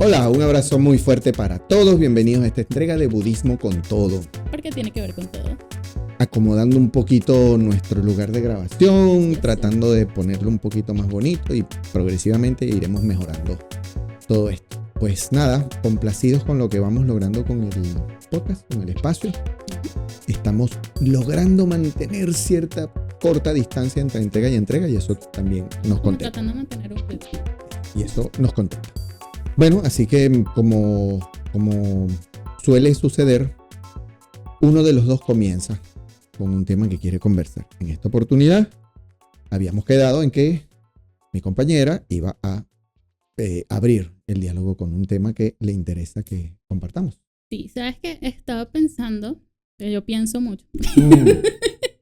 Hola, un abrazo muy fuerte para todos. Bienvenidos a esta entrega de Budismo con Todo. Porque tiene que ver con todo. Acomodando un poquito nuestro lugar de grabación, tratando de ponerlo un poquito más bonito y progresivamente iremos mejorando todo esto. Pues nada, complacidos con lo que vamos logrando con el podcast, con el espacio. Estamos logrando mantener cierta corta distancia entre entrega y eso también nos contenta. Tratando de mantener un ritmo. Y eso nos contenta. Bueno, así que como suele suceder, uno de los dos comienza con un tema que quiere conversar. En esta oportunidad habíamos quedado en que mi compañera iba a abrir el diálogo con un tema que le interesa que compartamos. Sí, ¿sabes qué? Estaba pensando, que yo pienso mucho.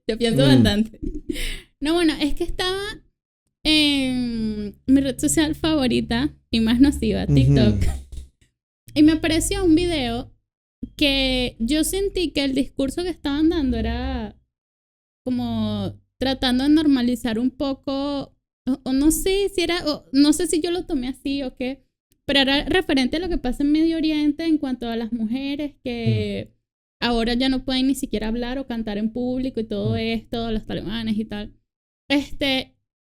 Yo pienso bastante. No, bueno, es que estaba en mi red social favorita y más nociva, TikTok. Y me apareció un video que yo sentí que el discurso que estaban dando era como tratando de normalizar un poco, o no sé si era, o no sé si yo lo tomé así o qué, pero era referente a lo que pasa en Medio Oriente en cuanto a las mujeres que ahora ya no pueden ni siquiera hablar o cantar en público y todo esto, los talibanes y tal.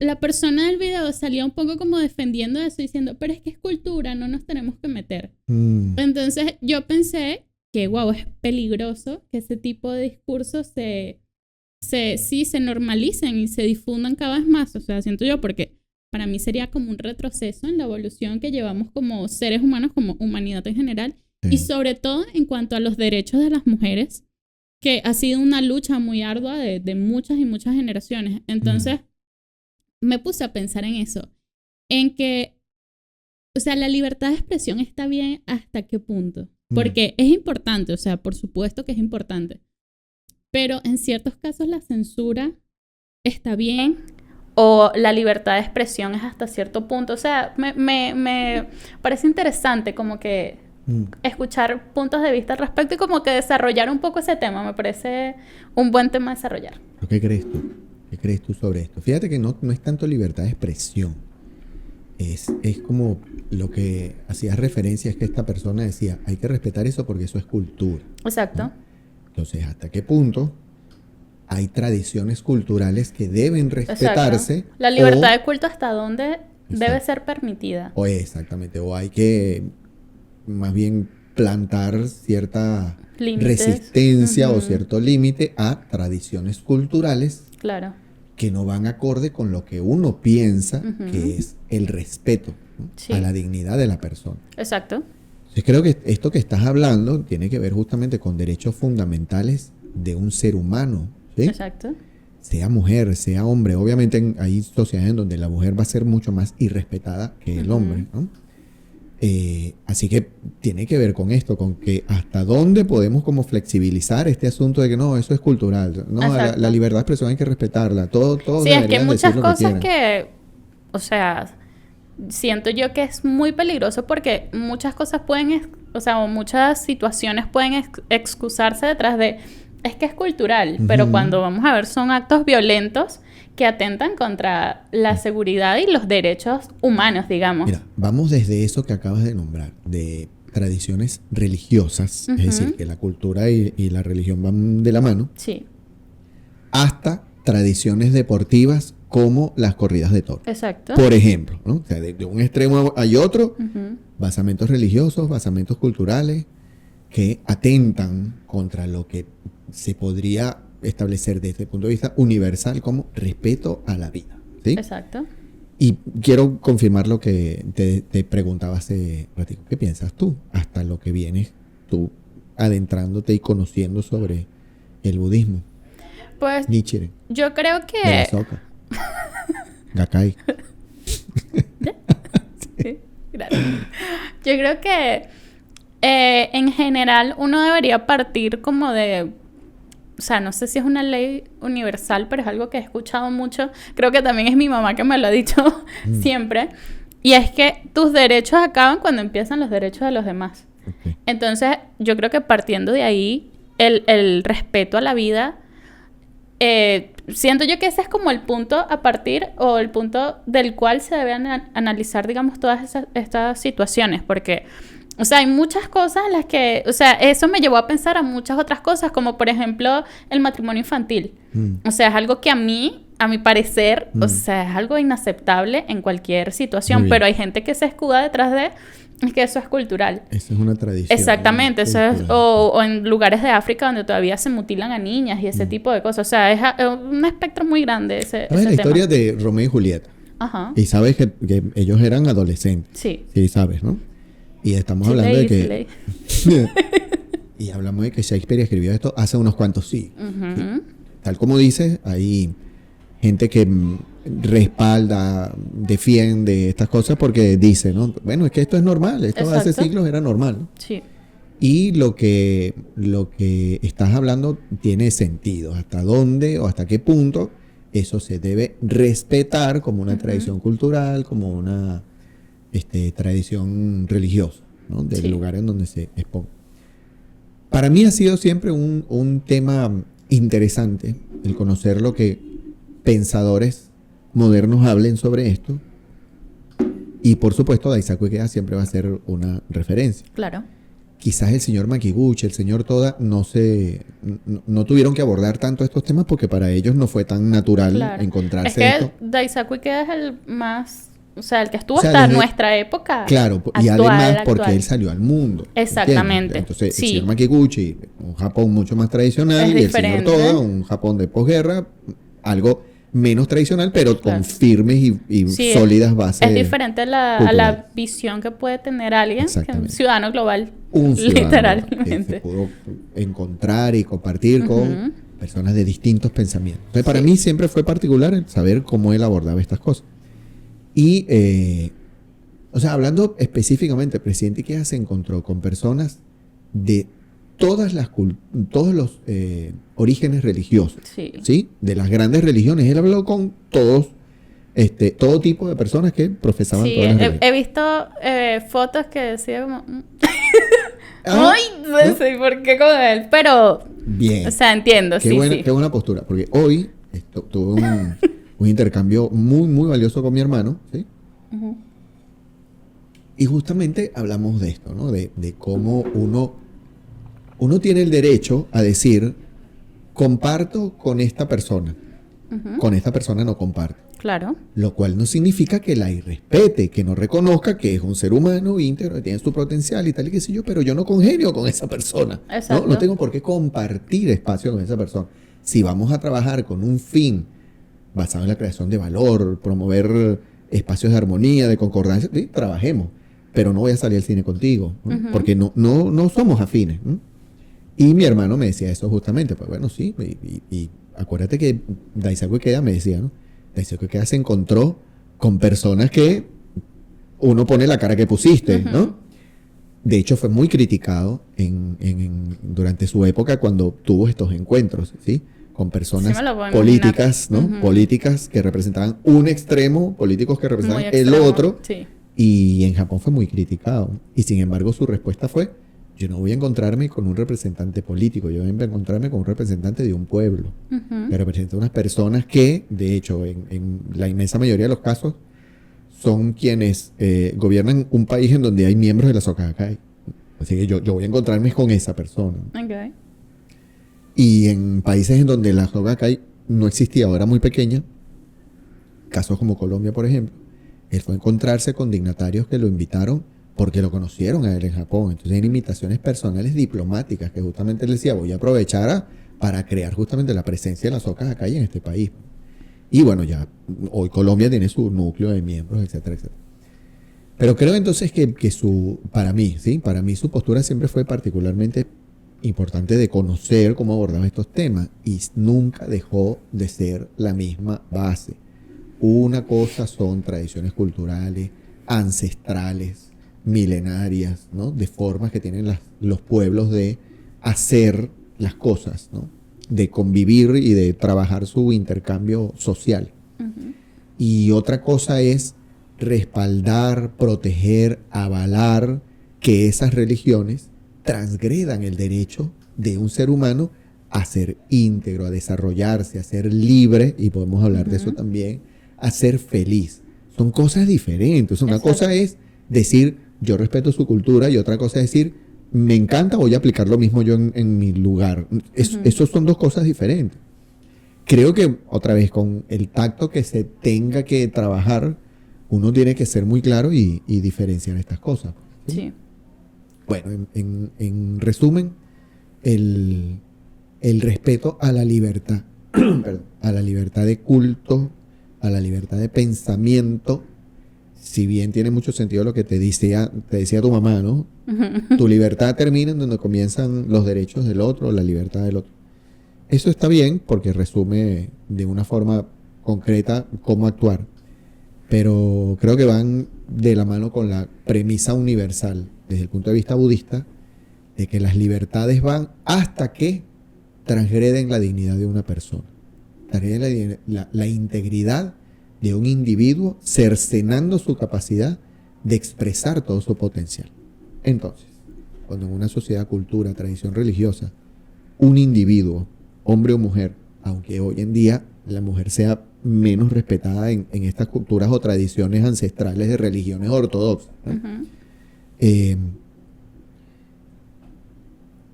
La persona del video salía un poco como defendiendo eso, diciendo, pero es que es cultura, no nos tenemos que meter. Entonces yo pensé que, wow, es peligroso que ese tipo de discursos se normalicen y se difundan cada vez más. O sea, siento yo, porque para mí sería como un retroceso en la evolución que llevamos como seres humanos, como humanidad en general, y sobre todo en cuanto a los derechos de las mujeres, que ha sido una lucha muy ardua de muchas y muchas generaciones. Entonces me puse a pensar en eso, en que, o sea, la libertad de expresión está bien hasta qué punto, porque es importante, o sea, por supuesto que es importante, pero en ciertos casos la censura está bien o la libertad de expresión es hasta cierto punto. O sea, me parece interesante como que escuchar puntos de vista al respecto y como que desarrollar un poco ese tema. Me parece un buen tema a desarrollar. ¿Qué crees tú? ¿Qué crees tú sobre esto? Fíjate que no es tanto libertad de expresión. Es como lo que hacías referencia, es que esta persona decía, hay que respetar eso porque eso es cultura. Exacto. ¿No? Entonces, ¿hasta qué punto hay tradiciones culturales que deben respetarse? Exacto. La libertad de culto, ¿hasta dónde debe ser permitida? Exactamente. O hay que más bien plantar cierta resistencia o cierto límite a tradiciones culturales. Claro. Que no van acorde con lo que uno piensa que es el respeto, ¿no? A la dignidad de la persona. Exacto. Entonces creo que esto que estás hablando tiene que ver justamente con derechos fundamentales de un ser humano, ¿sí? Exacto. Sea mujer, sea hombre. Obviamente hay sociedades en donde la mujer va a ser mucho más irrespetada que el hombre, ¿no? Así que tiene que ver con esto, con que hasta dónde podemos como flexibilizar este asunto de que no, eso es cultural, no, la libertad de expresión hay que respetarla, todo sí, es que hay muchas cosas que, o sea, siento yo que es muy peligroso porque muchas cosas pueden, o muchas situaciones pueden excusarse detrás de, es que es cultural, pero cuando vamos a ver son actos violentos que atentan contra la seguridad y los derechos humanos, digamos. Mira, vamos desde eso que acabas de nombrar, de tradiciones religiosas, es decir, que la cultura y la religión van de la mano, hasta tradiciones deportivas como las corridas de toros. Exacto. Por ejemplo, ¿no? O sea, de un extremo hay otro, basamentos religiosos, basamentos culturales, que atentan contra lo que se podría establecer desde el punto de vista universal como respeto a la vida, ¿sí? Exacto. Y quiero confirmar lo que te preguntaba hace ratito. ¿Qué piensas tú? Hasta lo que vienes tú adentrándote y conociendo sobre el budismo. Pues Nichiren. Yo creo que... De la Soka. Gakkai. Sí, gracias. Yo creo que en general uno debería partir como de... O sea, no sé si es una ley universal, pero es algo que he escuchado mucho. Creo que también es mi mamá que me lo ha dicho siempre. Y es que tus derechos acaban cuando empiezan los derechos de los demás. Okay. Entonces, yo creo que partiendo de ahí, el respeto a la vida siento yo que ese es como el punto a partir o el punto del cual se deben analizar, digamos, todas estas situaciones, porque, o sea, hay muchas cosas en las que, o sea, eso me llevó a pensar a muchas otras cosas, como por ejemplo el matrimonio infantil. O sea, es algo que a mi parecer, o sea, es algo inaceptable en cualquier situación, pero hay gente que se escuda detrás de... Es que eso es cultural. Eso es una tradición. Exactamente, eso es, o en lugares de África donde todavía se mutilan a niñas y ese tipo de cosas. O sea, es un espectro muy grande ese ¿Sabes la historia de Romeo y Julieta? Ajá. Y sabes que ellos eran adolescentes. Sí. Sí, sabes, ¿no? Y estamos hablando de que... y hablamos de que Shakespeare escribió esto hace unos cuantos siglos. ¿Sí? Tal como dices, hay gente que respalda, defiende estas cosas porque dice, ¿no? Bueno, es que esto es normal, esto hace siglos era normal, ¿no? Sí. Y lo que estás hablando tiene sentido. ¿Hasta dónde o hasta qué punto eso se debe respetar como una tradición cultural, como una tradición religiosa, ¿no? Del lugar en donde se exponga? Para mí ha sido siempre un tema interesante el conocer lo que pensadores modernos hablen sobre esto. Y por supuesto, Daisaku Ikeda siempre va a ser una referencia. Claro. Quizás el señor Makiguchi, el señor Toda, no tuvieron que abordar tanto estos temas porque para ellos no fue tan natural encontrarse esto. Daisaku Ikeda es el más, o sea, el que estuvo hasta nuestra época. Claro, y además porque él salió al mundo. Exactamente. Entonces, el señor Makiguchi, un Japón mucho más tradicional, y el señor Toda, un Japón de posguerra, algo menos tradicional, pero con firmes y sólidas bases. Es diferente a la visión que puede tener alguien, que es un ciudadano global. Un ciudadano literalmente. Global, que se pudo encontrar y compartir con personas de distintos pensamientos. Entonces, para mí siempre fue particular el saber cómo él abordaba estas cosas. Y, o sea, hablando específicamente, el presidente Ikeda se encontró con personas de todos los orígenes religiosos, ¿sí? De las grandes religiones. Él habló con todo tipo de personas que profesaban todas las religiones. He visto fotos que decía como... Ay, no sé por qué con él, pero... Bien. O sea, entiendo, Qué buena postura, porque hoy tuve un intercambio muy, muy valioso con mi hermano, ¿sí? Y justamente hablamos de esto, ¿no? De cómo uno tiene el derecho a decir, comparto con esta persona. Con esta persona no comparto. Claro. Lo cual no significa que la irrespete, que no reconozca que es un ser humano íntegro, que tiene su potencial y tal y qué sé yo, pero yo no congenio con esa persona. Exacto. No tengo por qué compartir espacio con esa persona. Si vamos a trabajar con un fin basado en la creación de valor, promover espacios de armonía, de concordancia, sí, trabajemos. Pero no voy a salir al cine contigo, ¿no? Porque no somos afines, ¿no? Y mi hermano me decía eso justamente. Pues bueno, sí. Y acuérdate que Daisaku Ikeda me decía, ¿no? Daisaku Ikeda se encontró con personas que uno pone la cara que pusiste, ¿no? De hecho, fue muy criticado durante su época cuando tuvo estos encuentros, ¿sí? Con personas políticas, ¿no? Políticas que representaban un extremo, políticos que representaban el otro. Sí. Y en Japón fue muy criticado. Y sin embargo, su respuesta fue: yo no voy a encontrarme con un representante político, yo voy a encontrarme con un representante de un pueblo, que representa unas personas que, de hecho, en la inmensa mayoría de los casos, son quienes gobiernan un país en donde hay miembros de la Soka Gakkai. Así que yo voy a encontrarme con esa persona. Okay. Y en países en donde la Soka Gakkai no existía o era muy pequeña, casos como Colombia, por ejemplo, él fue a encontrarse con dignatarios que lo invitaron porque lo conocieron a él en Japón. Entonces, hay invitaciones personales diplomáticas que justamente él decía, voy a aprovechar para crear justamente la presencia de la Soka Gakkai en este país. Y bueno, ya hoy Colombia tiene su núcleo de miembros, etcétera, etcétera. Pero creo entonces que para mí su postura siempre fue particularmente importante de conocer cómo abordaba estos temas y nunca dejó de ser la misma base. Una cosa son tradiciones culturales, ancestrales, milenarias, ¿no? De formas que tienen los pueblos de hacer las cosas, ¿no? De convivir y de trabajar su intercambio social. Y otra cosa es respaldar, proteger, avalar que esas religiones transgredan el derecho de un ser humano a ser íntegro, a desarrollarse, a ser libre, y podemos hablar de eso también, a ser feliz. Son cosas diferentes. Una cosa es decir, yo respeto su cultura, y otra cosa es decir, me encanta, voy a aplicar lo mismo yo en mi lugar. Esos son dos cosas diferentes. Creo que, otra vez, con el tacto que se tenga que trabajar, uno tiene que ser muy claro y diferenciar estas cosas. Sí. Bueno, en resumen, el respeto a la libertad, perdón, a la libertad de culto, a la libertad de pensamiento, si bien tiene mucho sentido lo que te decía tu mamá, ¿no? Tu libertad termina en donde comienzan los derechos del otro, la libertad del otro. Eso está bien porque resume de una forma concreta cómo actuar, pero creo que van de la mano con la premisa universal desde el punto de vista budista de que las libertades van hasta que transgreden la dignidad de una persona, transgreden la integridad de un individuo, cercenando su capacidad de expresar todo su potencial. Entonces, cuando en una sociedad, cultura, tradición religiosa, un individuo, hombre o mujer, aunque hoy en día la mujer sea menos respetada en estas culturas o tradiciones ancestrales de religiones ortodoxas, ¿no?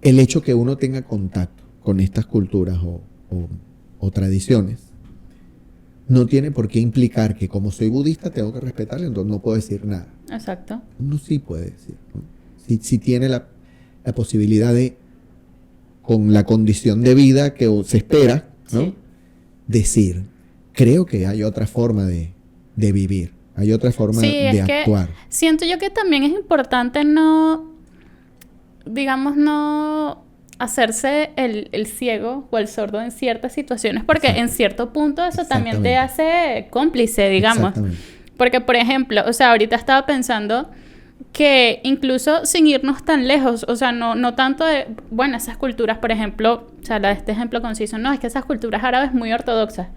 El hecho que uno tenga contacto con estas culturas o tradiciones no tiene por qué implicar que como soy budista tengo que respetarle, entonces no puedo decir nada. Exacto. Uno sí puede decir, ¿no? Si tiene la posibilidad de, con la condición de vida que se espera, ¿no? Sí. Decir, creo que hay otra forma de vivir, hay otra forma de actuar. Siento yo que también es importante no hacerse el ciego o el sordo en ciertas situaciones, porque en cierto punto eso también te hace cómplice, digamos. Porque, por ejemplo, o sea, ahorita estaba pensando que incluso sin irnos tan lejos, o sea, no tanto de, bueno, esas culturas, por ejemplo, o sea, este ejemplo conciso, no, es que esas culturas árabes muy ortodoxas,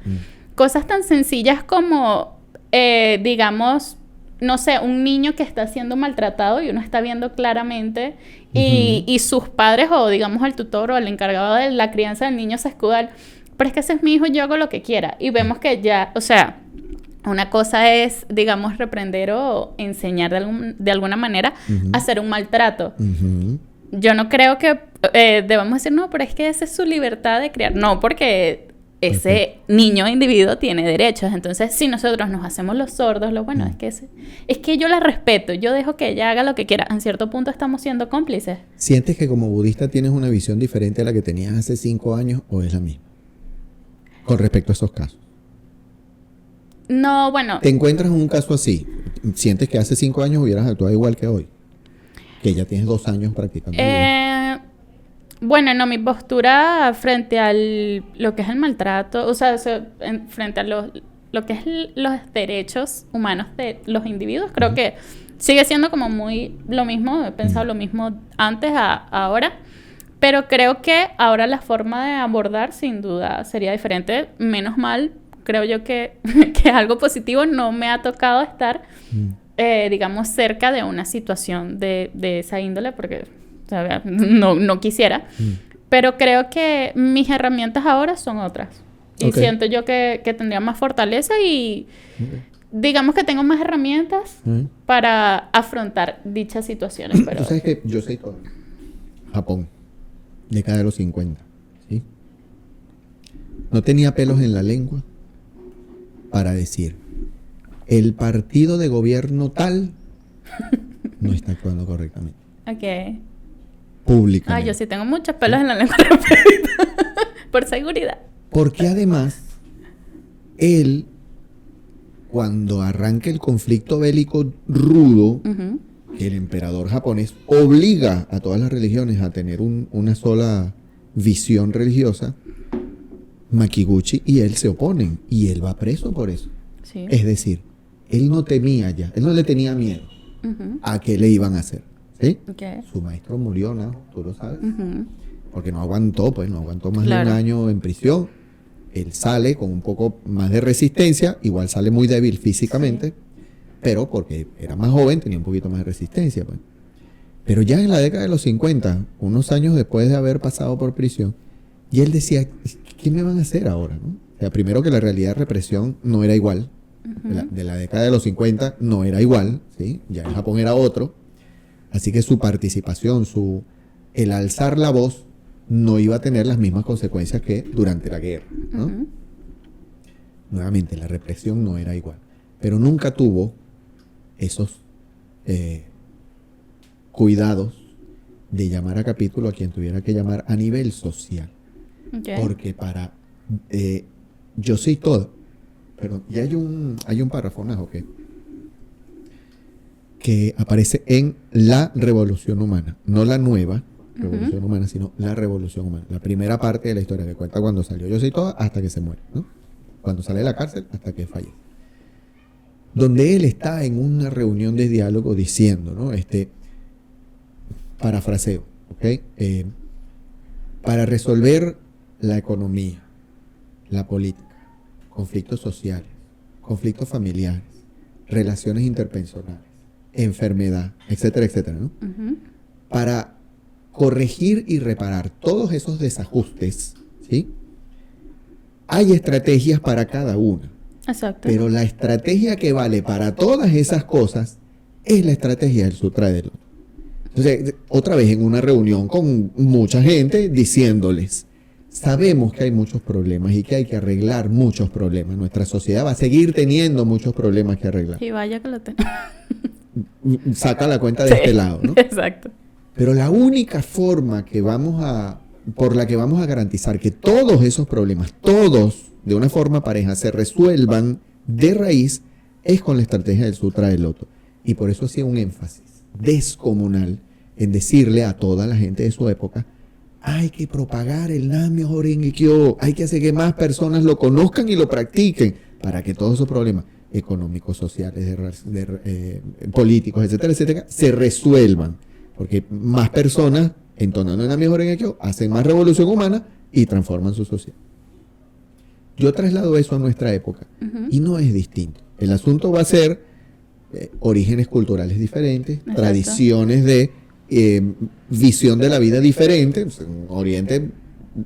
cosas tan sencillas como, digamos, no sé, un niño que está siendo maltratado y uno está viendo claramente y sus padres o digamos el tutor o el encargado de la crianza del niño se escudan, pero es que ese es mi hijo, yo hago lo que quiera, y vemos que ya, o sea, una cosa es, digamos, reprender o enseñar de alguna manera a hacer un maltrato. Yo no creo que debamos decir, no, pero es que esa es su libertad de criar. No, porque ese niño individuo tiene derechos. Entonces, si nosotros nos hacemos los sordos, es que yo la respeto, yo dejo que ella haga lo que quiera. En cierto punto estamos siendo cómplices. ¿Sientes que como budista tienes una visión diferente a la que tenías hace 5 años o es la misma? Con respecto a esos casos. No, bueno. ¿Te encuentras en un caso así? ¿Sientes que hace 5 años hubieras actuado igual que hoy? Que ya tienes 2 años practicando. Bueno, no, mi postura frente a lo que es el maltrato, o sea frente a lo que es los derechos humanos de los individuos, creo que sigue siendo como muy lo mismo, he pensado lo mismo antes a ahora, pero creo que ahora la forma de abordar sin duda sería diferente, menos mal. Creo yo que algo positivo, no me ha tocado estar, digamos, cerca de una situación de esa índole, porque o sea, no quisiera. Pero creo que mis herramientas ahora son otras. Y siento yo que tendría más fortaleza y digamos que tengo más herramientas para afrontar dichas situaciones. Pero... Tú sabes que yo soy todo. Japón, década de los 50. ¿Sí? No tenía pelos en la lengua para decir, el partido de gobierno tal no está actuando correctamente. Ok. Públicamente. Yo sí tengo muchos pelos en la lengua por seguridad. Porque además, él, cuando arranca el conflicto bélico rudo, el emperador japonés obliga a todas las religiones a tener una sola visión religiosa, Makiguchi y él se oponen y él va preso por eso. Sí. Es decir, él no temía ya, él no le tenía miedo a qué le iban a hacer. ¿Sí? Okay. Su maestro murió, ¿no? Tú lo sabes. Porque no aguantó más de un año en prisión. Él sale con un poco más de resistencia, igual sale muy débil físicamente, pero porque era más joven tenía un poquito más de resistencia. Pues. Pero ya en la década de los 50, unos años después de haber pasado por prisión, Y él decía, ¿qué me van a hacer ahora? ¿No? O sea, primero que la realidad de represión no era igual. De la década de los 50 no era igual, ¿sí? Ya en Japón era otro. Así que su participación, el alzar la voz, no iba a tener las mismas consecuencias que durante la guerra, ¿no? Nuevamente, la represión no era igual. Pero nunca tuvo esos cuidados de llamar a capítulo a quien tuviera que llamar a nivel social. Okay. Porque para yo soy todo. Pero ya hay un párrafo, ¿no? Que aparece en la revolución humana, no la nueva revolución humana, sino la revolución humana. La primera parte de la historia que cuenta cuando salió Yo soy toda hasta que se muere, ¿no? Cuando sale de la cárcel hasta que fallece. Donde él está en una reunión de diálogo diciendo, ¿no? Parafraseo, ¿ok? Para resolver la economía, la política, conflictos sociales, conflictos familiares, relaciones interpersonales, enfermedad, etcétera, etcétera, ¿no? Para corregir y reparar todos esos desajustes, ¿sí? Hay estrategias para cada una. Exacto. Pero la estrategia que vale para todas esas cosas es la estrategia del Sutra del Loto. Entonces, otra vez en una reunión con mucha gente diciéndoles, sabemos que hay muchos problemas y que hay que arreglar muchos problemas. Nuestra sociedad va a seguir teniendo muchos problemas que arreglar. Y vaya que lo tengo. Saca la cuenta de este lado, ¿no? Exacto. Pero la única forma por la que vamos a garantizar que todos esos problemas, todos de una forma pareja, se resuelvan de raíz, es con la estrategia del Sutra del Loto. Y por eso hacía un énfasis descomunal en decirle a toda la gente de su época, hay que propagar el Nam-myoho Renge-kyo, hay que hacer que más personas lo conozcan y lo practiquen para que todos esos problemas económicos, sociales, políticos, etcétera, etcétera, se resuelvan. Porque más personas entonando el Nam-myoho Renge-kyo hacen más revolución humana y transforman su sociedad. Yo traslado eso a nuestra época y no es distinto. El asunto va a ser orígenes culturales diferentes, exacto, tradiciones de visión de la vida diferente. En Oriente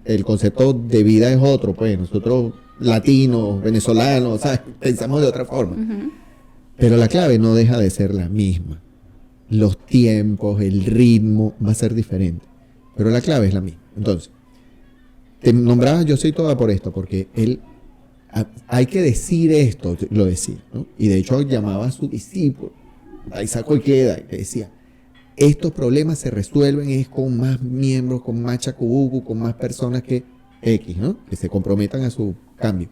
el concepto de vida es otro, pues nosotros latinos, venezolanos, ¿sabes? Pensamos de otra forma. Pero la clave no deja de ser la misma. Los tiempos, el ritmo va a ser diferente, pero la clave es la misma. Entonces, te nombraba Yo soy toda por esto, porque él, hay que decir esto, lo decía, ¿no? Y de hecho llamaba a su discípulo, Daisaku Ikeda, y le decía, estos problemas se resuelven es con más miembros, con más chakubuku, con más personas que X, ¿no? Que se comprometan a su cambio.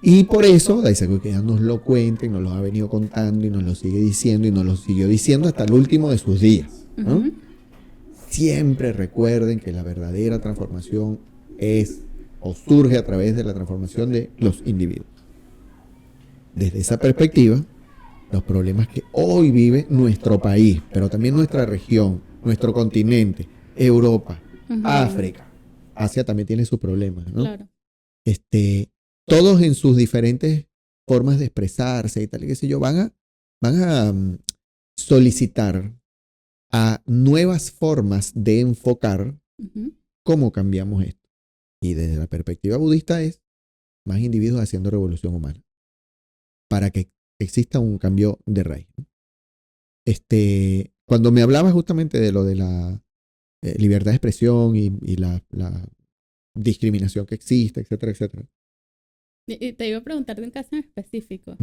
Y por eso Daisaku Ikeda nos lo cuenta y nos lo ha venido contando y nos lo sigue diciendo y nos lo siguió diciendo hasta el último de sus días, ¿no? Siempre recuerden que la verdadera transformación es o surge a través de la transformación de los individuos. Desde esa perspectiva, los problemas que hoy vive nuestro país, pero también nuestra región, nuestro continente, Europa, África, Asia también tiene sus problemas, ¿no? Claro. Todos en sus diferentes formas de expresarse y tal y qué sé yo, van a solicitar a nuevas formas de enfocar cómo cambiamos esto. Y desde la perspectiva budista es más individuos haciendo revolución humana para que exista un cambio de raíz. Cuando me hablaba justamente de lo de la libertad de expresión y la discriminación que existe, etcétera, etcétera. Y te iba a preguntar de un caso en específico.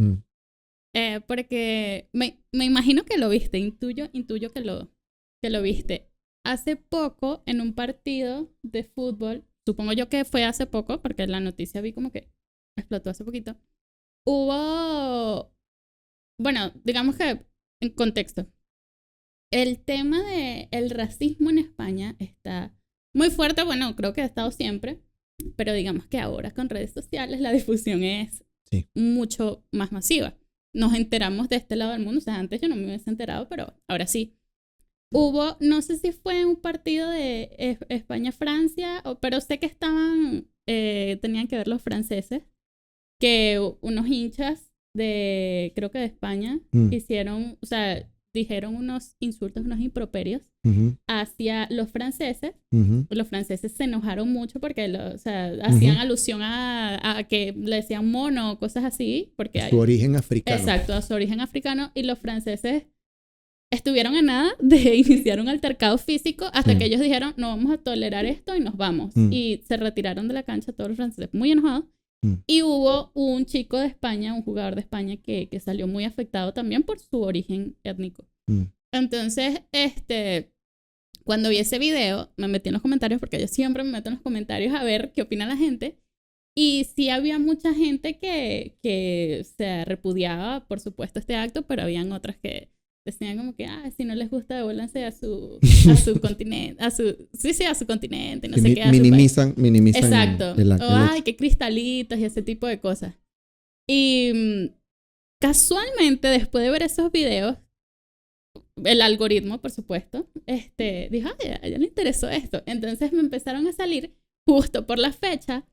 Porque me imagino que lo viste, intuyo que lo viste. Hace poco, en un partido de fútbol, supongo yo que fue hace poco, porque la noticia vi como que explotó hace poquito, hubo, bueno, digamos que en contexto, el tema del racismo en España está muy fuerte, bueno, creo que ha estado siempre, pero digamos que ahora con redes sociales la difusión es mucho más masiva. Nos enteramos de este lado del mundo, o sea, antes yo no me hubiese enterado, pero ahora sí. Hubo, no sé si fue un partido de España-Francia, pero sé que tenían que ver los franceses, que unos hinchas creo que de España, hicieron, o sea, dijeron unos insultos, unos improperios Ujú, hacia los franceses. ujú. Los franceses se enojaron mucho porque hacían alusión a que le decían mono, cosas así, porque Su origen africano. exacto, a su origen africano, y los franceses estuvieron a nada de iniciar un altercado físico hasta que ellos dijeron, no vamos a tolerar esto y nos vamos. Y se retiraron de la cancha todos los franceses muy enojados. Y hubo un chico de España, un jugador de España que salió muy afectado también por su origen étnico. Entonces, cuando vi ese video, me metí en los comentarios, porque yo siempre me meto en los comentarios a ver qué opina la gente. Y sí había mucha gente que se repudiaba, por supuesto, este acto, pero habían otras que decían como que, si no les gusta, devuélvanse a su continente, a su continente, no sé qué. Minimizan exacto. el Ay, qué cristalitos y ese tipo de cosas. Y casualmente, después de ver esos videos, el algoritmo, por supuesto, dijo, a ella le interesó esto. Entonces me empezaron a salir, justo por la fecha,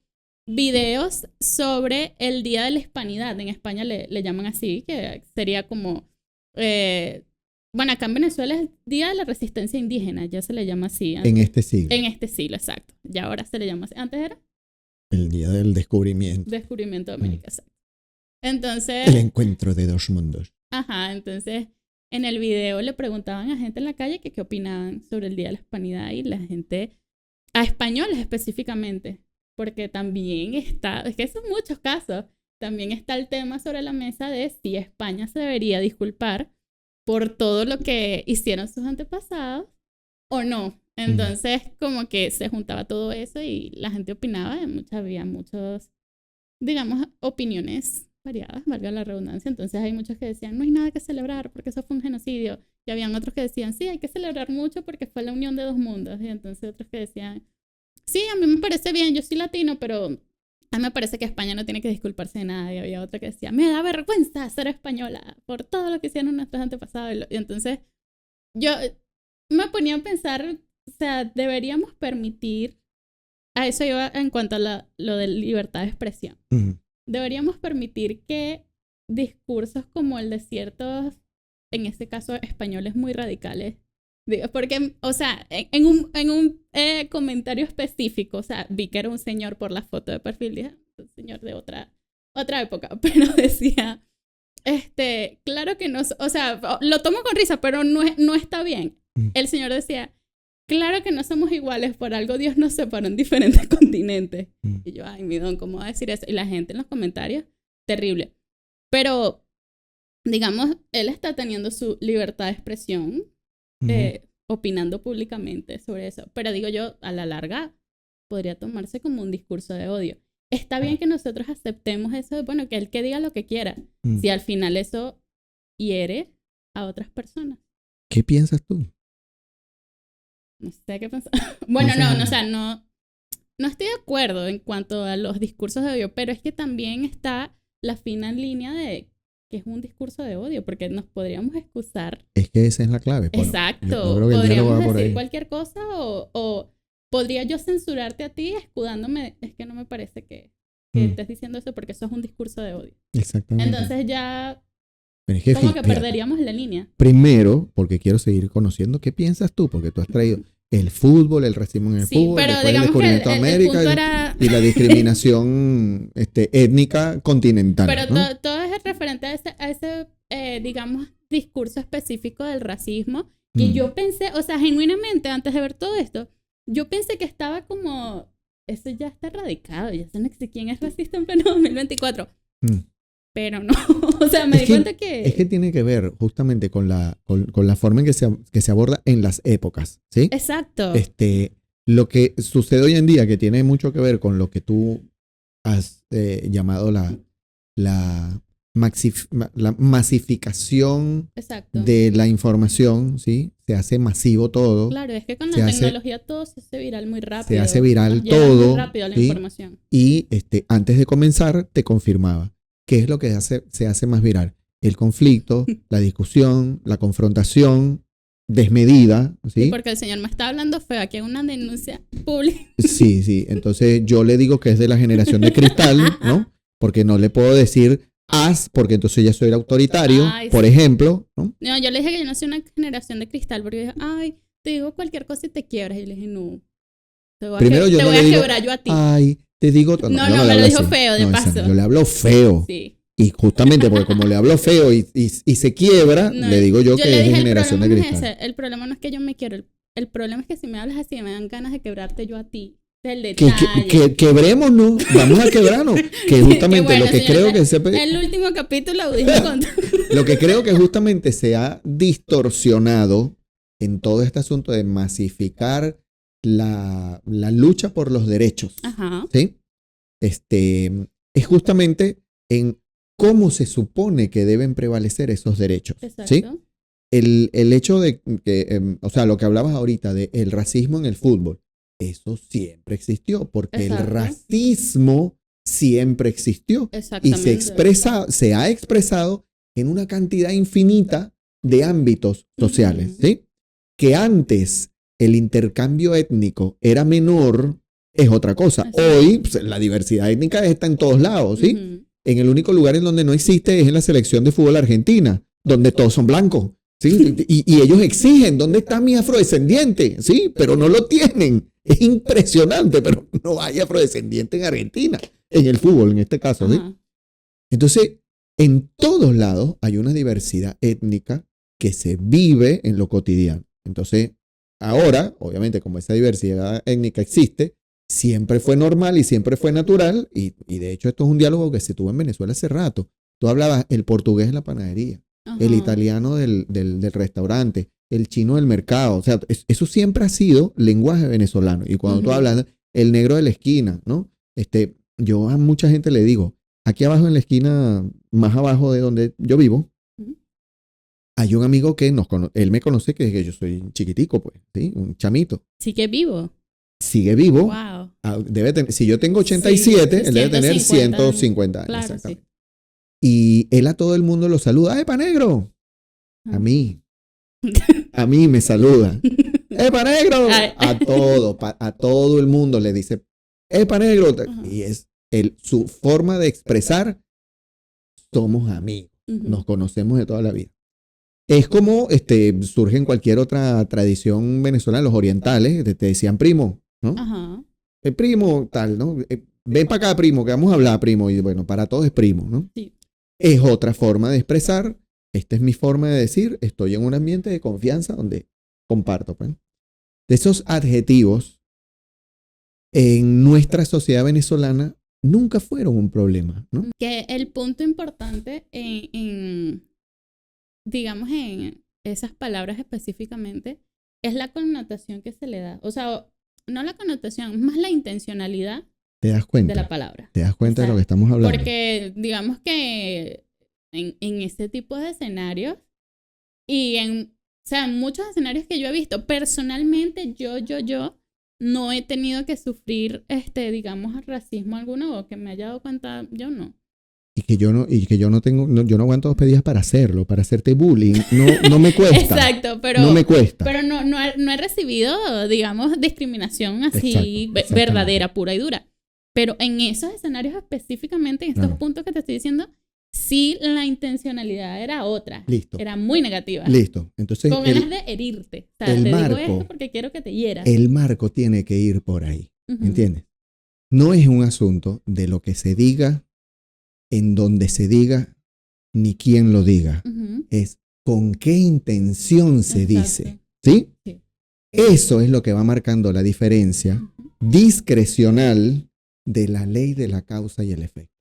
videos sobre el Día de la Hispanidad. En España le llaman así, que sería como... bueno, acá en Venezuela es el Día de la Resistencia Indígena, ya se le llama así. En este siglo. En este siglo, exacto. Ya ahora se le llama así. Antes era El Día del Descubrimiento. Descubrimiento de América, exacto. Entonces... El encuentro de dos mundos. Ajá, entonces en el video le preguntaban a gente en la calle que qué opinaban sobre el Día de la Hispanidad, y la gente, a españoles específicamente, porque también está, es que son muchos casos, también está el tema sobre la mesa de si España se debería disculpar por todo lo que hicieron sus antepasados o no. Entonces, como que se juntaba todo eso y la gente opinaba, había muchos, digamos, opiniones variadas, valga la redundancia. Entonces hay muchos que decían, no hay nada que celebrar porque eso fue un genocidio. Y habían otros que decían, sí, hay que celebrar mucho porque fue la unión de dos mundos. Y entonces otros que decían, sí, a mí me parece bien, yo soy latino, pero a mí me parece que España no tiene que disculparse de nada. Y había otra que decía, me da vergüenza ser española por todo lo que hicieron nuestros antepasados. Y entonces yo me ponía a pensar, o sea, deberíamos permitir, a eso iba en cuanto a lo de libertad de expresión. Deberíamos permitir que discursos como el de ciertos, en este caso españoles muy radicales, porque, o sea, en un comentario específico, o sea, vi que era un señor por la foto de perfil, dije, un señor de otra época, pero decía, claro que no, o sea, lo tomo con risa, pero no está bien. El señor decía, claro que no somos iguales, por algo Dios nos separó en diferentes continentes. Y yo, ay, mi don, ¿cómo va a decir eso? Y la gente en los comentarios, terrible. Pero, digamos, él está teniendo su libertad de expresión, opinando públicamente sobre eso. Pero digo yo, a la larga, podría tomarse como un discurso de odio. Está bien que nosotros aceptemos eso, bueno, que él que diga lo que quiera, si al final eso hiere a otras personas. ¿Qué piensas tú? No sé qué pensar. Bueno, no estoy de acuerdo en cuanto a los discursos de odio, pero es que también está la fina línea de que es un discurso de odio, porque nos podríamos excusar. Es que esa es la clave. Bueno, exacto. Podríamos decir cualquier cosa o podría yo censurarte a ti escudándome. Es que no me parece que estés diciendo eso porque eso es un discurso de odio. Exactamente. Entonces ya pero es que como que perderíamos la línea. Primero, porque quiero seguir conociendo qué piensas tú, porque tú has traído el fútbol, el racismo en el fútbol, pero después el descubrimiento de América y la discriminación étnica continental. Pero ¿no? todo es referente a ese digamos, discurso específico del racismo que yo pensé, o sea, genuinamente, antes de ver todo esto, yo pensé que estaba como, eso ya está erradicado, ya se no sé quién es racista en pleno 2024. Pero no, o sea, me di cuenta que... Es que tiene que ver justamente con la forma en que se aborda en las épocas, ¿sí? Exacto. Lo que sucede hoy en día, que tiene mucho que ver con lo que tú has llamado la masificación exacto. de la información, ¿sí? Se hace masivo todo. Claro, es que con la tecnología todo se hace viral muy rápido. Se hace viral todo. Muy rápido la información. Y antes de comenzar te confirmaba. ¿Qué es lo que se hace más viral? El conflicto, la discusión, la confrontación desmedida. ¿sí? Porque el señor me está hablando feo. Aquí hay una denuncia pública. Sí. Entonces yo le digo que es de la generación de cristal, ¿no? Porque no le puedo decir porque entonces ya soy el autoritario, Ay, por sí. ejemplo, ¿no? No, yo le dije que yo no soy una generación de cristal, porque yo dije, ay, te digo cualquier cosa y te quiebras. Y yo le dije, no, Primero yo te no voy le a digo, quebrar yo a ti. ay, te digo, No, yo no, le me lo hablo dijo así. feo, de No, paso. yo le hablo feo. Sí. Y justamente porque como le hablo feo y se quiebra, No, le digo yo que le es de dije, generación de el problema no cristal. es ese, el problema no es que yo me quiero, el problema es que si me hablas así me dan ganas de quebrarte yo a ti. Es el detalle. Quebrémonos, vamos a quebrarnos. Que justamente bueno, lo que señor, creo que el último capítulo budismo contra... lo que creo que justamente se ha distorsionado en todo este asunto de masificar la lucha por los derechos, Ajá. ¿sí? Es justamente en cómo se supone que deben prevalecer esos derechos, Exacto. ¿sí? El hecho de que, o sea, lo que hablabas ahorita de el racismo en el fútbol, eso siempre existió, porque Exacto. el racismo siempre existió y Exactamente. se ha expresado en una cantidad infinita de ámbitos sociales, ¿sí? Que antes el intercambio étnico era menor, es otra cosa. Exacto. Hoy pues, la diversidad étnica está en todos lados, ¿sí? En el único lugar en donde no existe es en la selección de fútbol argentina, donde todos son blancos, ¿sí? Y ellos exigen, ¿dónde está mi afrodescendiente? ¿Sí? Pero no lo tienen. Es impresionante, pero no hay afrodescendiente en Argentina, en el fútbol en este caso, ¿sí? Ajá. Entonces, en todos lados hay una diversidad étnica que se vive en lo cotidiano. Entonces, ahora, obviamente, como esa diversidad étnica existe, siempre fue normal y siempre fue natural, y de hecho esto es un diálogo que se tuvo en Venezuela hace rato. Tú hablabas el portugués en la panadería, Ajá. el italiano del restaurante, el chino del mercado, o sea, eso siempre ha sido lenguaje venezolano. Y cuando tú hablas, el negro de la esquina, ¿no? Yo a mucha gente le digo, aquí abajo en la esquina, más abajo de donde yo vivo, hay un amigo que él me conoce que yo soy chiquitico, pues, ¿sí? Un chamito. Sigue vivo. Sigue vivo. Wow. Si yo tengo 87, sí, él debe tener 150 años. Claro, Exactamente. sí. Y él a todo el mundo lo saluda. ¡Epa, negro! A mí me saluda. ¡Epa, negro! A todo el mundo le dice, ¡epa, negro! Ajá. Y es su forma de expresar, somos amigos, nos conocemos de toda la vida. Es como surge en cualquier otra tradición venezolana, los orientales, te decían primo, ¿no? Ajá. El primo, tal, ¿no? Ven para acá, primo, que vamos a hablar, primo. Y bueno, para todos es primo, ¿no? Sí. Es otra forma de expresar. Esta es mi forma de decir, estoy en un ambiente de confianza donde comparto, pues. De esos adjetivos, en nuestra sociedad venezolana, nunca fueron un problema, ¿no? Que el punto importante digamos, en esas palabras específicamente, es la connotación que se le da. O sea, no la connotación, más la intencionalidad ¿Te das cuenta? de la palabra. ¿Te das cuenta, o sea, de lo que estamos hablando? Porque digamos que en este tipo de escenarios y en muchos escenarios que yo he visto, personalmente yo no he tenido que sufrir, digamos, racismo alguno o que me haya dado cuenta, yo no. Y que yo no aguanto 2 días para hacerlo, para hacerte bullying. No me cuesta. Exacto, pero no me cuesta. Pero no he recibido, digamos, discriminación así Exacto, verdadera, pura y dura. Pero en esos escenarios específicamente, en estos puntos que te estoy diciendo, sí la intencionalidad era otra. Listo. Era muy negativa. Listo. Entonces, con ganas de herirte. O sea, te digo esto porque quiero que te hieras. El marco tiene que ir por ahí. ¿Entiendes? No es un asunto de lo que se diga, en donde se diga, ni quién lo diga. Es con qué intención se dice. ¿Sí? Sí. Eso es lo que va marcando la diferencia discrecional de la ley de la causa y el efecto.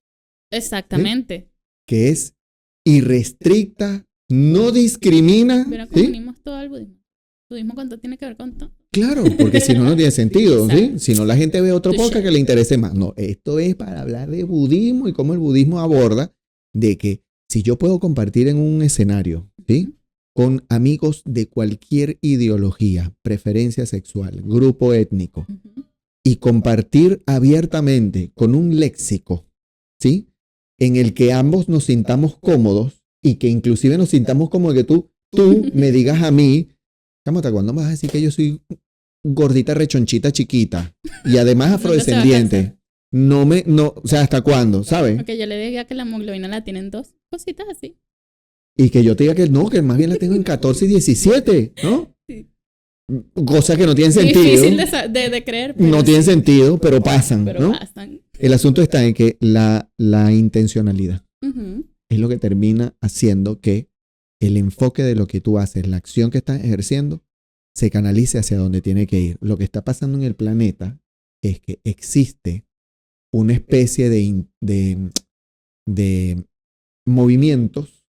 Exactamente. ¿Sí? Que es irrestricta, no discrimina. Pero como unimos todo al budismo. ¿Budismo cuánto tiene que ver con todo? Claro, porque si no tiene sentido, ¿sí? Si no la gente ve otro podcast que le interese más. No, esto es para hablar de budismo y cómo el budismo aborda de que si yo puedo compartir en un escenario, ¿sí? Con amigos de cualquier ideología, preferencia sexual, grupo étnico, y compartir abiertamente con un léxico, ¿sí? En el que ambos nos sintamos cómodos y que inclusive nos sintamos como que tú me digas a mí, Camata, ¿cuándo me vas a decir que yo soy gordita, rechonchita, chiquita y además afrodescendiente? o sea, ¿hasta cuándo? ¿Sabes? Porque yo le diga que la hemoglobina la tienen 2 cositas así. Y que yo te diga que no, que más bien la tengo en 14 y 17, ¿no? Sí. Cosas que no tienen sentido. Difícil de creer. No tienen sentido, pero pasan, pero ¿no? pasan. El asunto está en que la intencionalidad Uh-huh. es lo que termina haciendo que el enfoque de lo que tú haces, la acción que estás ejerciendo, se canalice hacia donde tiene que ir. Lo que está pasando en el planeta es que existe una especie de movimientos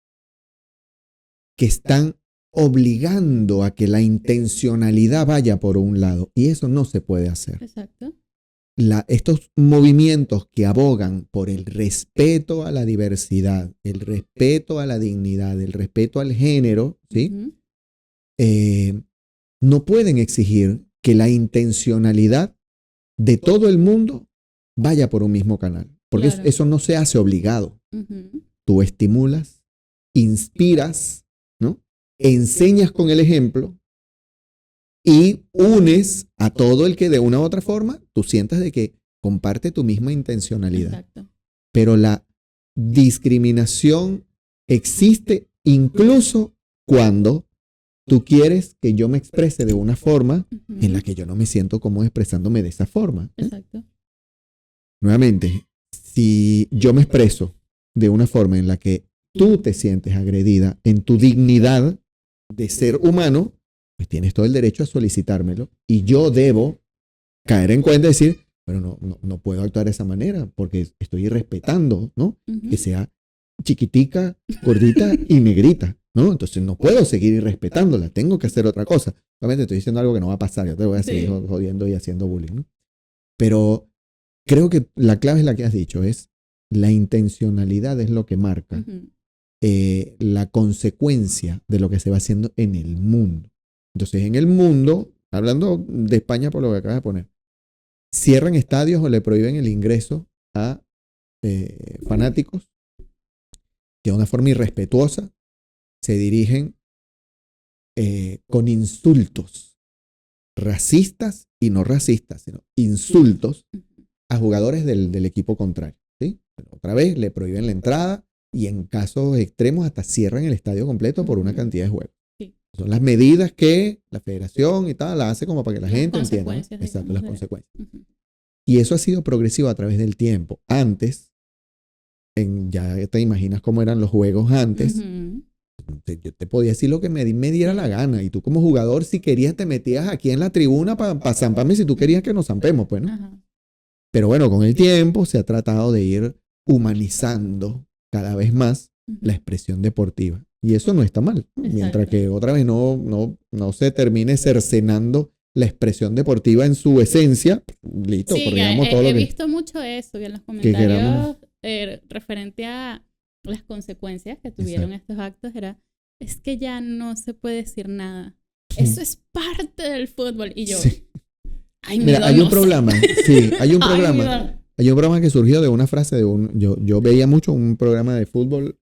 que están obligando a que la intencionalidad vaya por un lado, y eso no se puede hacer. Exacto. Estos movimientos que abogan por el respeto a la diversidad, el respeto a la dignidad, el respeto al género, ¿sí? Uh-huh. No pueden exigir que la intencionalidad de todo el mundo vaya por un mismo canal, porque Claro. eso no se hace obligado. Uh-huh. Tú estimulas, inspiras, ¿no? Enseñas con el ejemplo y unes a todo el que de una u otra forma tú sientas de que comparte tu misma intencionalidad. Exacto. Pero la discriminación existe incluso cuando tú quieres que yo me exprese de una forma Uh-huh. en la que yo no me siento como expresándome de esa forma. Exacto. Nuevamente, si yo me expreso de una forma en la que tú te sientes agredida en tu dignidad de ser humano, pues tienes todo el derecho a solicitármelo y yo debo caer en cuenta y decir, pero no puedo actuar de esa manera porque estoy irrespetando, ¿no? Uh-huh. Que sea chiquitica, gordita y negrita, ¿no? Entonces no puedo seguir irrespetándola, tengo que hacer otra cosa. Obviamente estoy diciendo algo que no va a pasar, yo te voy a seguir jodiendo y haciendo bullying, ¿no? Pero creo que la clave es la que has dicho, es la intencionalidad es lo que marca Uh-huh. la consecuencia de lo que se va haciendo en el mundo. Entonces, en el mundo, hablando de España por lo que acabas de poner, cierran estadios o le prohíben el ingreso a fanáticos que de una forma irrespetuosa se dirigen con insultos racistas y no racistas, sino insultos a jugadores del equipo contrario. ¿Sí? Pero otra vez le prohíben la entrada y en casos extremos hasta cierran el estadio completo por una cantidad de juegos. Sí. Son las medidas que la federación y tal la hace como para que la gente entienda. Exacto, las consecuencias. Uh-huh. Y eso ha sido progresivo a través del tiempo. Antes, ya te imaginas cómo eran los juegos antes. Uh-huh. Yo te podía decir lo que me diera la gana. Y tú como jugador, si querías, te metías aquí en la tribuna para zamparme si tú querías que nos zampemos, pues, ¿no? Uh-huh. Pero bueno, con el tiempo se ha tratado de ir humanizando cada vez más la expresión deportiva. Y eso no está mal. Exacto. Mientras que otra vez no se termine cercenando la expresión deportiva en su esencia, listo, sí, corrigamos todo lo que... He visto mucho eso y en los comentarios referente a las consecuencias que tuvieron estos actos es que ya no se puede decir nada. Eso es parte del fútbol. Y yo... Sí. Ay, mira, hay un programa, sí, hay un programa. Hay un programa que surgió de una frase de yo veía mucho un programa de fútbol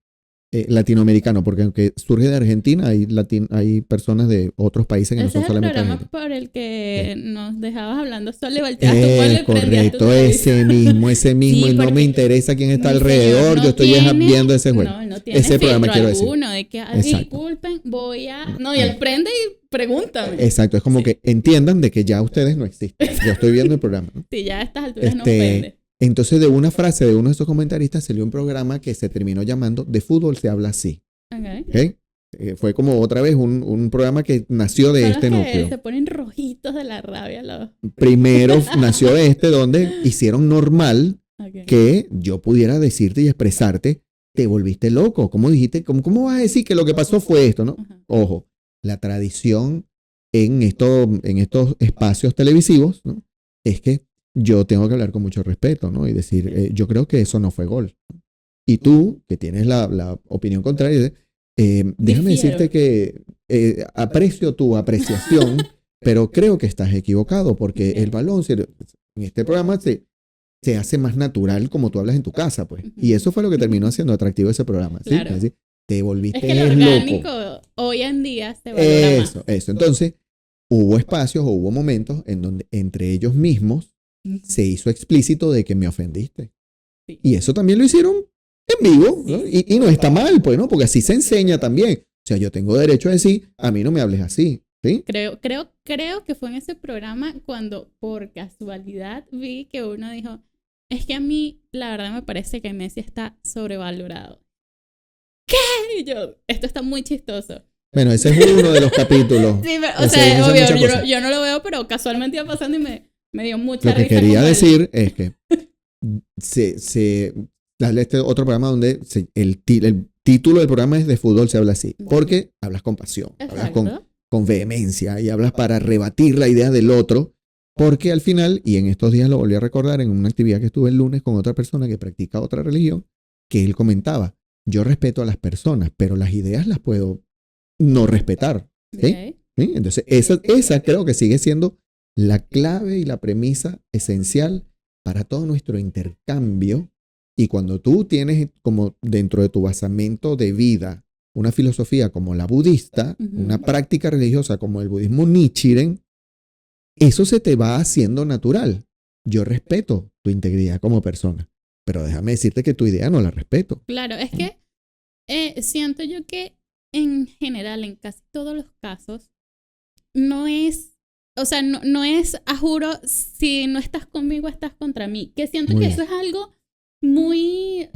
latinoamericano, porque aunque surge de Argentina, hay personas de otros países que no son solamente argentinos. Ese es el programa por el que nos dejabas hablando solo y volteabas tu pueblo y prendías tu correcto, ese mismo, sí, y no me interesa quién está alrededor, no yo estoy viendo ese juego. No tiene ese programa quiero decir. De que, disculpen, voy a... No, y él prende y pregúntame. Exacto, es como que entiendan de que ya ustedes no existen. Yo estoy viendo el programa, ¿no? Sí, ya a estas alturas no ofende. Entonces, de una frase de uno de estos comentaristas salió un programa que se terminó llamando De fútbol se habla así. ¿Okay? Fue como otra vez un programa que nació de este núcleo. Se ponen rojitos de la rabia. Primero nació donde hicieron normal que yo pudiera decirte y expresarte, te volviste loco. ¿Cómo dijiste? ¿Cómo vas a decir que lo que pasó fue esto? ¿No? Ojo, la tradición en estos espacios televisivos, ¿no? Es que yo tengo que hablar con mucho respeto, ¿no? Y decir, yo creo que eso no fue gol. Y tú, que tienes la opinión contraria, déjame decirte que aprecio tu apreciación, pero creo que estás equivocado porque el balón en este programa se hace más natural como tú hablas en tu casa, pues. Y eso fue lo que terminó haciendo atractivo ese programa. ¿Sí? Claro. Es decir, te volviste loco. Es que el orgánico hoy en día se valora más. Eso. Entonces, hubo espacios o hubo momentos en donde entre ellos mismos se hizo explícito de que me ofendiste. Sí. Y eso también lo hicieron en vivo, ¿no? Y no está mal, pues, ¿no? Porque así se enseña también. O sea, yo tengo derecho a decir, a mí no me hables así, ¿sí? Creo que fue en ese programa cuando por casualidad vi que uno dijo, es que a mí la verdad me parece que Messi está sobrevalorado. ¿Qué? Y yo, esto está muy chistoso. Bueno, ese es uno de los capítulos. Sí, pero, o Ese sea, dice muchas obvio, cosas. yo no lo veo, pero casualmente iba pasando y me dio mucha Lo que risa. quería como decir es que dale este otro programa donde el título del programa es de fútbol se habla así, porque hablas con pasión, hablas con vehemencia y hablas para rebatir la idea del otro, porque al final, y en estos días lo volví a recordar en una actividad que estuve el lunes con otra persona que practica otra religión, que él comentaba, yo respeto a las personas, pero las ideas las puedo no respetar. ¿Sí? Okay. ¿Sí? Entonces, esa creo que sigue siendo la clave y la premisa esencial para todo nuestro intercambio. Y cuando tú tienes como dentro de tu basamento de vida una filosofía como la budista, una práctica religiosa como el budismo Nichiren, eso se te va haciendo natural. Yo respeto tu integridad como persona, pero déjame decirte que tu idea no la respeto. Claro, es que siento yo que en general, en casi todos los casos, no es, o sea, no es, a juro, si no estás conmigo, estás contra mí. Que siento Muy que bien. eso es algo muy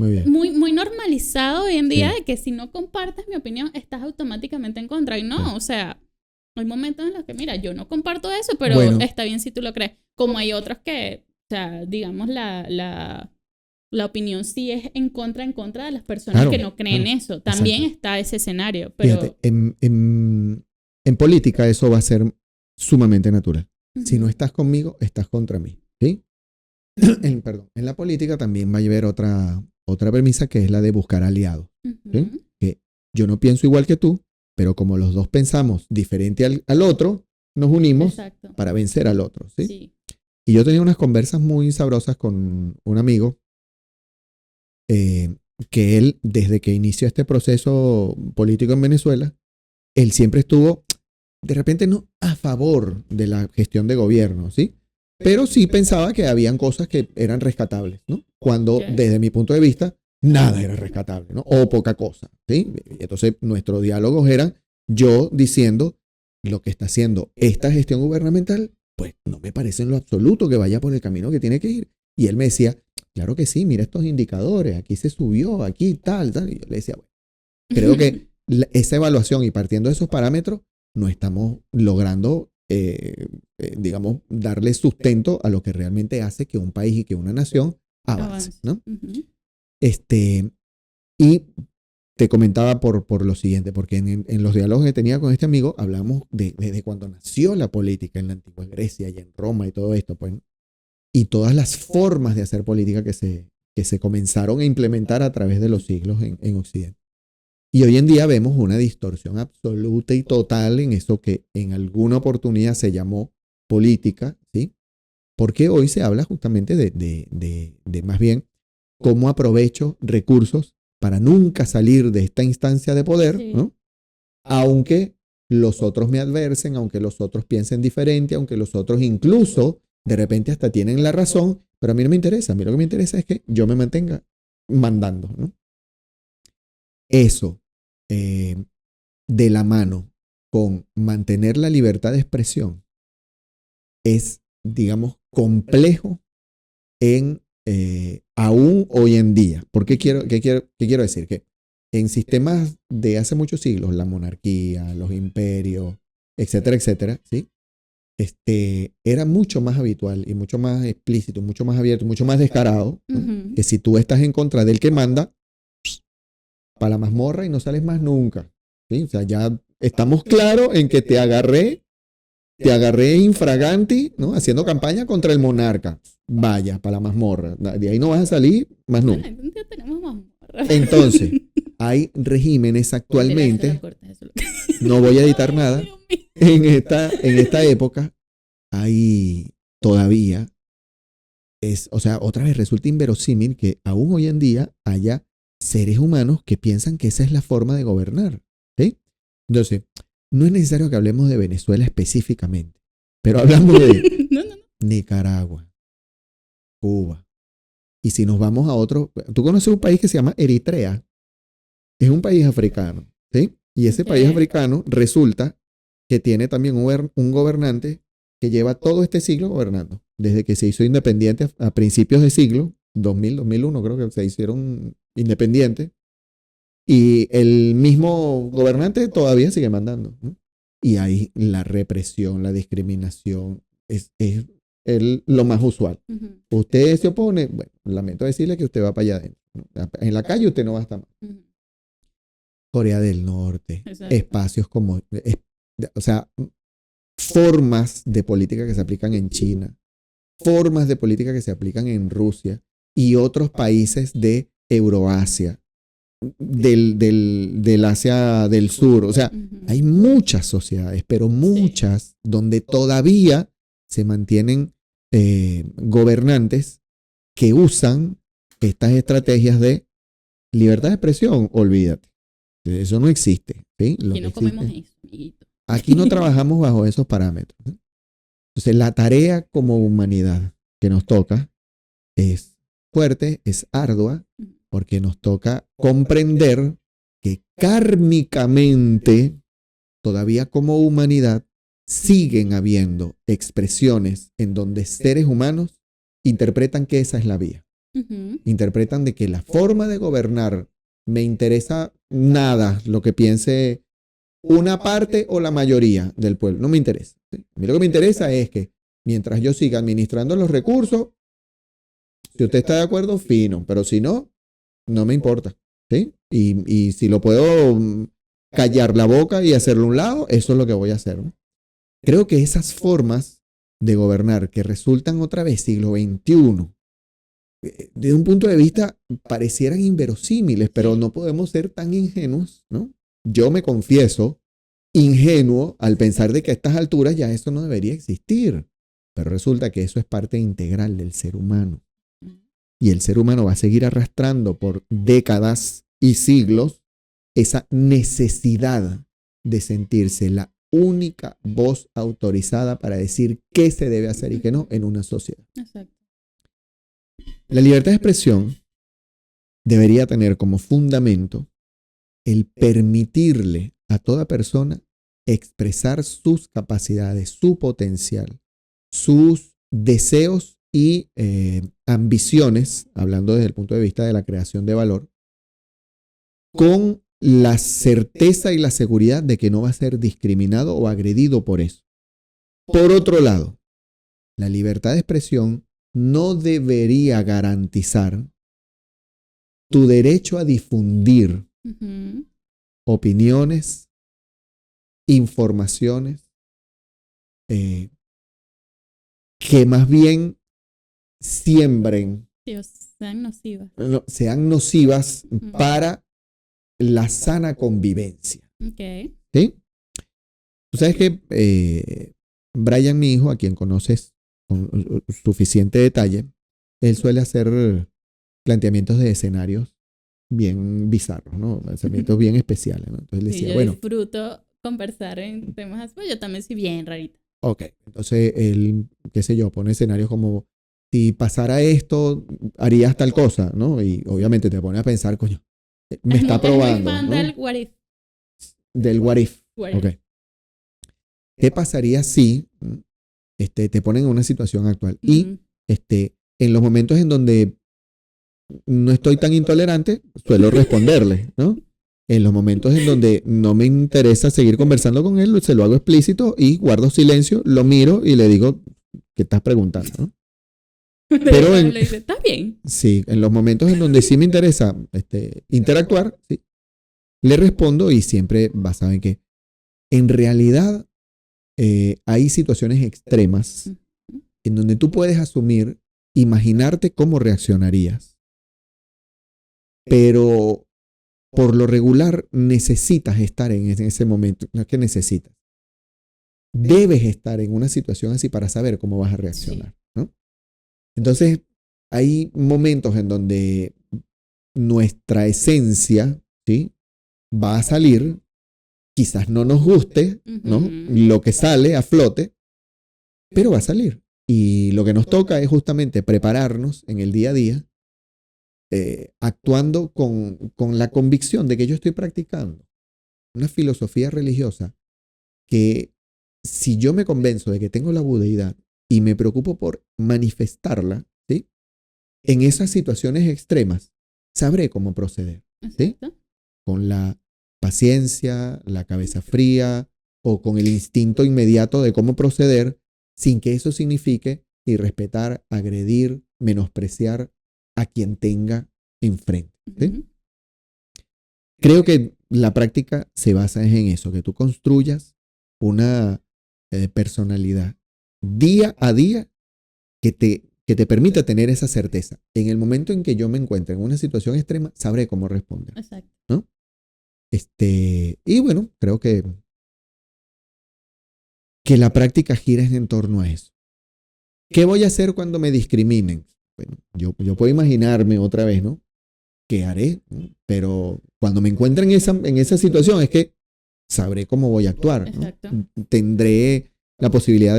normalizado hoy en día, Sí. de que si no compartes mi opinión, estás automáticamente en contra. Y no, o sea, hay momentos en los que, mira, yo no comparto eso, pero Bueno. está bien si tú lo crees. Como hay otros que, o sea, digamos, la opinión sí es en contra de las personas que no creen eso. También está ese escenario. Pero fíjate, en política eso va a ser sumamente natural. Si no estás conmigo, estás contra mí. ¿Sí? En la política también va a haber otra premisa que es la de buscar aliados. ¿Sí? Que yo no pienso igual que tú, pero como los dos pensamos diferente al otro, nos unimos para vencer al otro. ¿Sí? Sí. Y yo tenía unas conversas muy sabrosas con un amigo que él, desde que inició este proceso político en Venezuela, él siempre estuvo, de repente no a favor de la gestión de gobierno, ¿sí? Pero sí pensaba que habían cosas que eran rescatables, ¿no? Cuando, desde mi punto de vista, nada era rescatable, ¿no? O poca cosa, ¿sí? Entonces, nuestros diálogos eran yo diciendo lo que está haciendo esta gestión gubernamental, pues no me parece en lo absoluto que vaya por el camino que tiene que ir. Y él me decía, claro que sí, mira estos indicadores, aquí se subió, aquí tal. Y yo le decía, bueno, creo que esa evaluación y partiendo de esos parámetros, no estamos logrando, digamos, darle sustento a lo que realmente hace que un país y que una nación avance, ¿no? Y te comentaba por lo siguiente, porque en los diálogos que tenía con este amigo, hablamos de cuando nació la política en la antigua Grecia y en Roma y todo esto, pues, y todas las formas de hacer política que se comenzaron a implementar a través de los siglos en Occidente. Y hoy en día vemos una distorsión absoluta y total en eso que en alguna oportunidad se llamó política, ¿sí? Porque hoy se habla justamente de más bien cómo aprovecho recursos para nunca salir de esta instancia de poder, ¿no? Aunque los otros me adversen, aunque los otros piensen diferente, aunque los otros incluso de repente hasta tienen la razón, pero a mí no me interesa. A mí lo que me interesa es que yo me mantenga mandando, ¿no? Eso, de la mano con mantener la libertad de expresión, es, digamos, complejo aún hoy en día. ¿Por qué quiero decir? Que en sistemas de hace muchos siglos, la monarquía, los imperios, etcétera, etcétera, ¿sí? Era mucho más habitual y mucho más explícito, mucho más abierto, mucho más descarado, ¿no? Que si tú estás en contra del que manda, para la mazmorra y no sales más nunca, ¿sí? O sea, ya estamos claros en que te agarré infraganti, ¿no? Haciendo campaña contra el monarca. Vaya, para la mazmorra. De ahí no vas a salir más nunca. Entonces, hay regímenes actualmente, no voy a editar nada, en esta época hay todavía, o sea, otra vez resulta inverosímil que aún hoy en día haya seres humanos que piensan que esa es la forma de gobernar, ¿sí? Entonces, no es necesario que hablemos de Venezuela específicamente, pero hablamos de Nicaragua, Cuba. Y si nos vamos a otro, tú conoces un país que se llama Eritrea. Es un país africano, ¿sí? Y ese país africano resulta que tiene también un gobernante que lleva todo este siglo gobernando. Desde que se hizo independiente a principios de siglo, 2000, 2001 creo que se hicieron independientes. Y el mismo gobernante todavía sigue mandando, ¿no? Y ahí la represión, la discriminación es lo más usual. Usted se opone, bueno, lamento decirle que usted va para allá adentro, ¿no? En la calle usted no va a estar más. Corea del Norte, exacto. Espacios como, o sea, formas de política que se aplican en China, formas de política que se aplican en Rusia y otros países de Euroasia, del Asia del Sur. O sea, hay muchas sociedades, pero muchas donde todavía se mantienen gobernantes que usan estas estrategias de libertad de expresión. Olvídate. Eso no existe. ¿Sí? Aquí no comemos eso, amiguito. Aquí no trabajamos bajo esos parámetros. Entonces, la tarea como humanidad que nos toca es fuerte, es ardua, porque nos toca comprender que kármicamente, todavía como humanidad, siguen habiendo expresiones en donde seres humanos interpretan que esa es la vía. Interpretan de que la forma de gobernar me interesa nada lo que piense una parte o la mayoría del pueblo. No me interesa. ¿Sí? A mí lo que me interesa es que mientras yo siga administrando los recursos, si usted está de acuerdo, fino, pero si no, no me importa. ¿Sí? Y si lo puedo callar la boca y hacerlo a un lado, eso es lo que voy a hacer, ¿no? Creo que esas formas de gobernar que resultan otra vez siglo XXI, desde un punto de vista parecieran inverosímiles, pero no podemos ser tan ingenuos, ¿no? Yo me confieso ingenuo al pensar de que a estas alturas ya eso no debería existir, pero resulta que eso es parte integral del ser humano. Y el ser humano va a seguir arrastrando por décadas y siglos esa necesidad de sentirse la única voz autorizada para decir qué se debe hacer y qué no en una sociedad. Exacto. La libertad de expresión debería tener como fundamento el permitirle a toda persona expresar sus capacidades, su potencial, sus deseos y ambiciones, hablando desde el punto de vista de la creación de valor, con la certeza y la seguridad de que no va a ser discriminado o agredido por eso. Por otro lado, la libertad de expresión no debería garantizar tu derecho a difundir opiniones, informaciones, que más bien siembren, sean nocivas para la sana convivencia. Okay. ¿Sí? Tú sabes que Brian, mi hijo, a quien conoces con suficiente detalle, él suele hacer planteamientos de escenarios bien bizarros, ¿no? Pensamientos bien especiales, ¿no? Entonces le decía, yo bueno, disfruto conversar en temas así, pues yo también soy bien rarita. Ok, entonces él, qué sé yo, pone escenarios como, si pasara esto, harías tal cosa, ¿no? Y obviamente te pone a pensar, coño, me está probando, es muy fan, ¿no? Del what if. Del what if. Ok. ¿Qué pasaría si te ponen en una situación actual? Y en los momentos en donde no estoy tan intolerante, suelo responderle, ¿no? En los momentos en donde no me interesa seguir conversando con él, se lo hago explícito y guardo silencio, lo miro y le digo, ¿qué estás preguntando? ¿No? Pero le dice, ¿estás bien? Sí, en los momentos en donde sí me interesa interactuar, sí, le respondo y siempre basado en que en realidad hay situaciones extremas en donde tú puedes asumir, imaginarte cómo reaccionarías, pero por lo regular necesitas estar en ese momento. No es que necesitas. Debes estar en una situación así para saber cómo vas a reaccionar, ¿no? Entonces, hay momentos en donde nuestra esencia, ¿sí?, va a salir. Quizás no nos guste, ¿no?, lo que sale a flote, pero va a salir. Y lo que nos toca es justamente prepararnos en el día a día, actuando con la convicción de que yo estoy practicando una filosofía religiosa que si yo me convenzo de que tengo la budeidad y me preocupo por manifestarla, ¿sí? En esas situaciones extremas, sabré cómo proceder, ¿sí? Con la paciencia, la cabeza fría o con el instinto inmediato de cómo proceder sin que eso signifique irrespetar, agredir, menospreciar a quien tenga enfrente, ¿sí? Creo que la práctica se basa en eso, que tú construyas una personalidad día a día que te permita tener esa certeza. En el momento en que yo me encuentre en una situación extrema, sabré cómo responder. Exacto. ¿No? Y bueno, creo que la práctica gira en torno a eso. ¿Qué voy a hacer cuando me discriminen? Bueno, yo puedo imaginarme otra vez, ¿no? ¿Qué haré? Pero cuando me encuentre en esa situación es que sabré cómo voy a actuar, ¿no? Tendré la posibilidad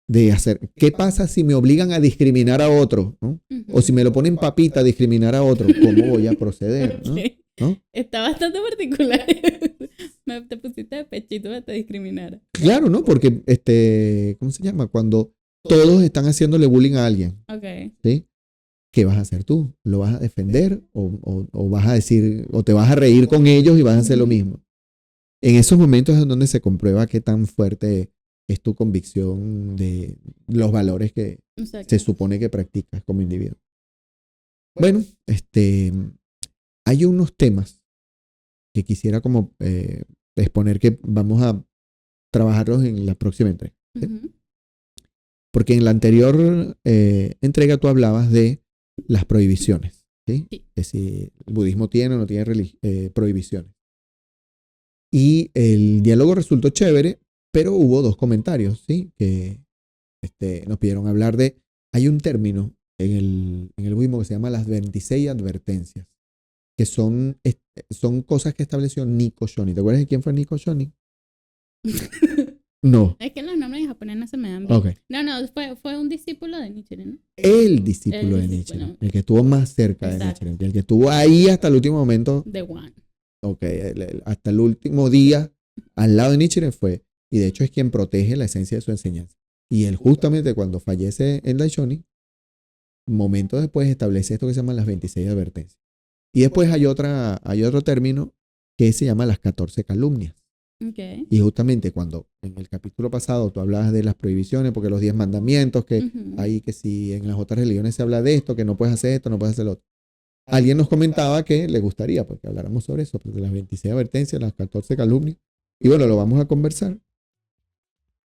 de hacer. ¿Qué pasa si me obligan a discriminar a otro? ¿No? O si me lo ponen papita a discriminar a otro, ¿cómo voy a proceder? ¿No? ¿No? Está bastante particular. Te pusiste de pechito para te discriminar. Claro, ¿no? Porque, ¿cómo se llama? Cuando todos están haciéndole bullying a alguien. Okay. ¿Sí? ¿Qué vas a hacer tú? ¿Lo vas a defender o vas a decir, o te vas a reír con ellos y vas a hacer lo mismo? En esos momentos es donde se comprueba qué tan fuerte es tu convicción de los valores que se supone que practicas como individuo. Bueno, hay unos temas que quisiera como exponer que vamos a trabajarlos en la próxima entrega. ¿Sí? Porque en la anterior entrega tú hablabas de las prohibiciones, ¿sí? Sí. Que si el budismo tiene o no tiene prohibiciones. Y el diálogo resultó chévere, pero hubo dos comentarios, ¿sí? Que nos pidieron hablar de... Hay un término en el budismo que se llama las 26 advertencias, que son cosas que estableció Nikko Shonin. ¿Te acuerdas de quién fue Nikko Shonin? No. Es que los nombres en japonés no se me dan bien. Okay. No, fue un discípulo de Nichiren, ¿no? El discípulo de Nichiren, el que estuvo más cerca de Nichiren, el que estuvo ahí hasta el último momento. The One. Ok, hasta el último día al lado de Nichiren fue, y de hecho es quien protege la esencia de su enseñanza. Y él justamente cuando fallece en Daishonin, momentos después establece esto que se llama las 26 advertencias. Y después hay otro término que se llama las 14 calumnias. Okay. Y justamente cuando en el capítulo pasado tú hablabas de las prohibiciones, porque los 10 mandamientos, que hay que si en las otras religiones se habla de esto, que no puedes hacer esto, no puedes hacer lo otro. Alguien nos comentaba que le gustaría porque habláramos sobre eso, de las 26 advertencias, las 14 calumnias. Y bueno, lo vamos a conversar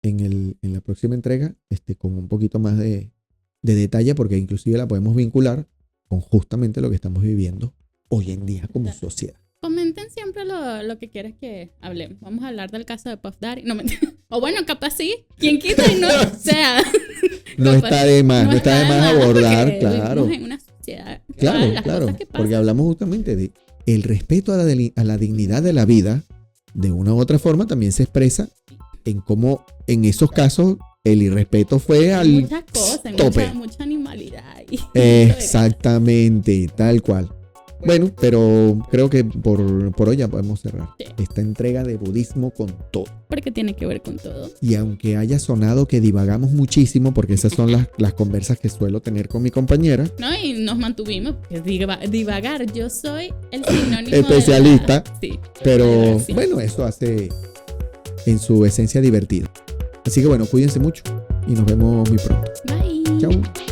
en la próxima entrega con un poquito más de detalle, porque inclusive la podemos vincular con justamente lo que estamos viviendo hoy en día como sociedad. Comenten siempre lo que quieres que hablemos. Vamos a hablar del caso de Puff Daddy. No, o bueno, capaz sí. ¿Quién quita y no? O sea, no está de más abordar, claro. En una sociedad. Claro. Porque hablamos justamente de el respeto a la dignidad de la vida, de una u otra forma también se expresa en cómo en esos casos el irrespeto fue al muchas cosas, tope. Mucha animalidad. Exactamente, tal cual. Bueno, pero creo que por hoy ya podemos cerrar esta entrega de budismo con todo. Porque tiene que ver con todo. Y aunque haya sonado que divagamos muchísimo, porque esas son las conversas que suelo tener con mi compañera. No, y nos mantuvimos. Divagar, yo soy el sinónimo especialista. Sí. Pero bueno, eso hace en su esencia divertido. Así que bueno, cuídense mucho y nos vemos muy pronto. Bye. Chao.